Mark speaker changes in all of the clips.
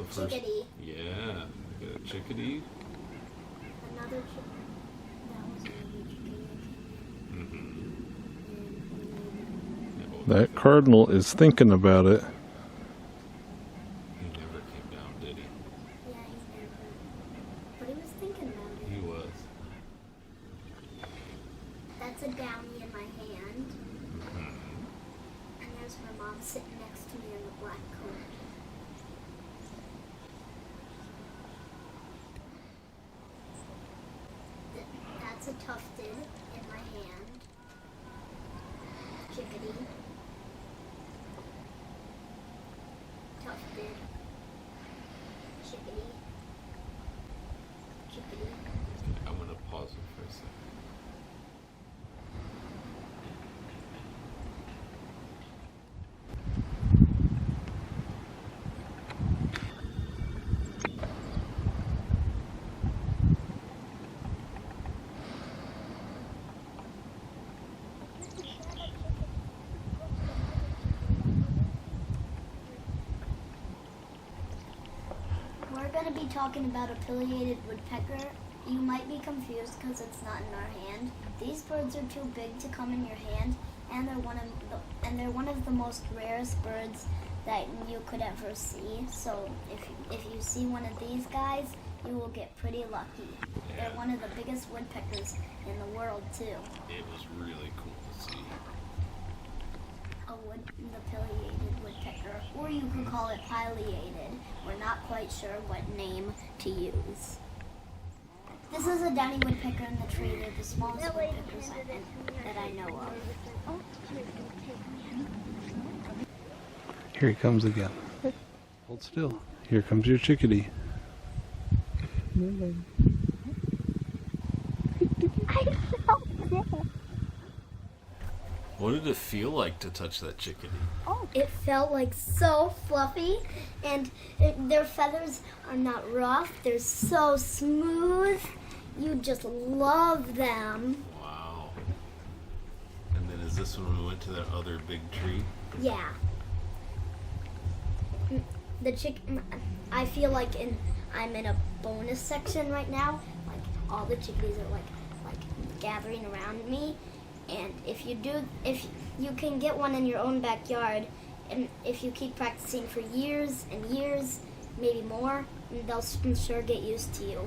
Speaker 1: the first?
Speaker 2: Chickadee.
Speaker 1: Yeah, we got a chickadee.
Speaker 2: Another chickadee. That was a baby chickadee.
Speaker 3: That cardinal is thinking about it.
Speaker 1: He never came down, did he?
Speaker 2: Yeah, he's never. But he was thinking about it.
Speaker 1: He was.
Speaker 2: That's a downy in my hand. And there's her mom sitting next to me in the black coat. That's a tufted in my hand. Chickadee. Tufted. Chickadee. Chickadee.
Speaker 1: I'm gonna pause it for a second.
Speaker 2: We're going to be talking about a pileated woodpecker. You might be confused because it's not in our hand. These birds are too big to come in your hand, and they're one of the most rarest birds that you could ever see. So if you see one of these guys, you will get pretty lucky. They're one of the biggest woodpeckers in the world too.
Speaker 1: It was really cool to see.
Speaker 2: The pileated woodpecker, or you could call it pileated. We're not quite sure what name to use. This is a Downy Woodpecker in the tree. They're the smallest woodpeckers that I know of.
Speaker 3: Here he comes again. Hold still. Here comes your chickadee.
Speaker 1: What did it feel like to touch that chickadee?
Speaker 2: Oh, it felt like so fluffy, and their feathers are not rough. They're so smooth. You just love them.
Speaker 1: Wow. And then is this when we went to that other big tree?
Speaker 2: Yeah. I feel like I'm in a bonus section right now. Like all the chickadees are like gathering around me. And if you can get one in your own backyard, and if you keep practicing for years and years, maybe more, they'll sure get used to you.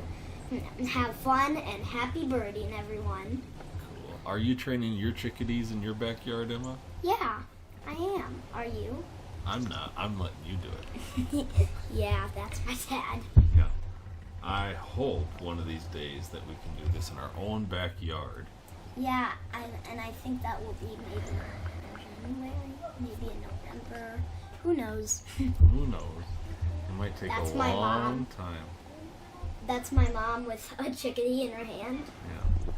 Speaker 2: Have fun and happy birding, everyone.
Speaker 1: Cool. Are you training your chickadees in your backyard, Emma?
Speaker 2: Yeah, I am. Are you?
Speaker 1: I'm not. I'm letting you do it.
Speaker 2: Yeah, that's my dad.
Speaker 1: Yeah. I hope one of these days that we can do this in our own backyard.
Speaker 2: Yeah, and I think that will be maybe in January, maybe in November. Who knows?
Speaker 1: Who knows? It might take
Speaker 2: That's
Speaker 1: a
Speaker 2: my
Speaker 1: long
Speaker 2: mom.
Speaker 1: time.
Speaker 2: That's my mom with a chickadee in her hand.
Speaker 1: Yeah.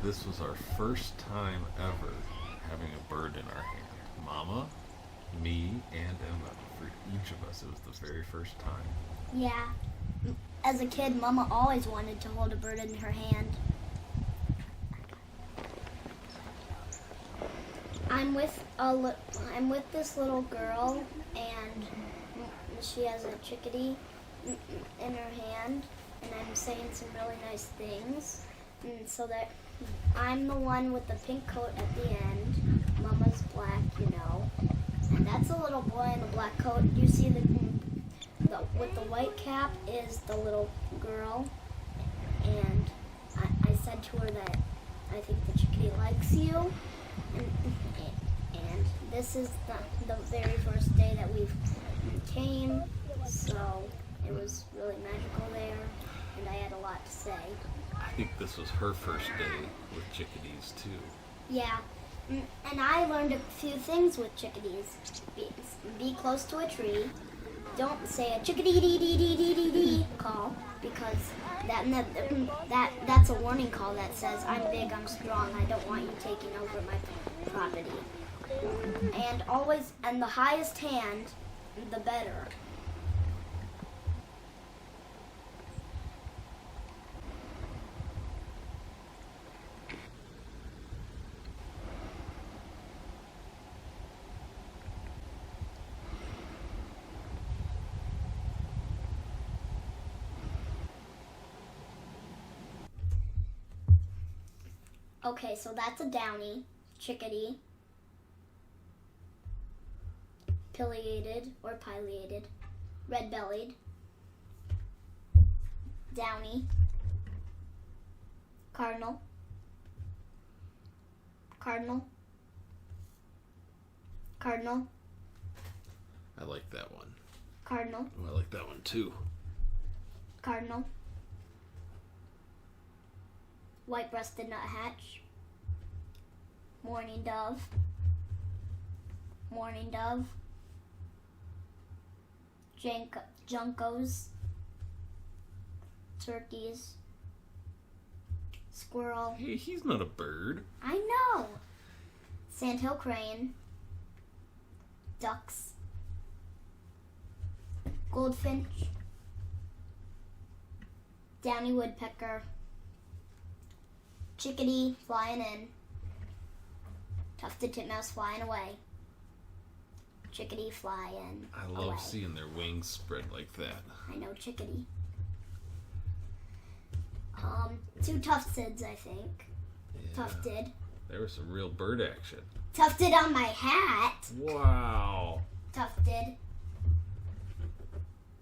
Speaker 1: This was our first time ever having a bird in our hand. Mama, me, and Emma. For each of us, it was the very first time.
Speaker 2: Yeah. As a kid, Mama always wanted to hold a bird in her hand. I'm with this little girl, and she has a chickadee in her hand, and I'm saying some really nice things. And so that I'm the one with the pink coat at the end. Mama's black, and that's a little boy in a black coat. You see the with the white cap is the little girl, and I said to her that I think the chickadee likes you. And this is the very first day that we came, so it was really magical there, and I had a lot to say.
Speaker 1: I think this was her first day with chickadees too.
Speaker 2: Yeah, and I learned a few things with chickadees. Be close to a tree. Don't say a chickadee call, because that's a warning call that says I'm big, I'm strong, I don't want you taking over my property. And the highest hand, the better. Okay, so that's a downy, chickadee, pileated or pileated, red-bellied, downy, cardinal, cardinal, cardinal,
Speaker 1: I like that one.
Speaker 2: cardinal,
Speaker 1: Oh, I like that one too.
Speaker 2: cardinal, white-breasted nuthatch, mourning dove, mourning dove, juncos, turkeys, squirrel.
Speaker 1: Hey, he's not a bird.
Speaker 2: I know. Sandhill crane, ducks, goldfinch, downy woodpecker, chickadee flying in, tufted titmouse flying away, chickadee flying
Speaker 1: I love
Speaker 2: away.
Speaker 1: seeing their wings spread like that.
Speaker 2: I know chickadee. Two tufteds, I think.
Speaker 1: Yeah.
Speaker 2: Tufted.
Speaker 1: There was some real bird action.
Speaker 2: Tufted on my hat.
Speaker 1: Wow.
Speaker 2: Tufted.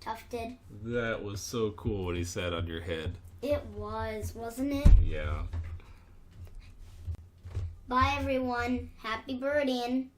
Speaker 2: Tufted.
Speaker 1: That was so cool when he sat on your head.
Speaker 2: It was, wasn't it?
Speaker 1: Yeah.
Speaker 2: Bye, everyone. Happy birding.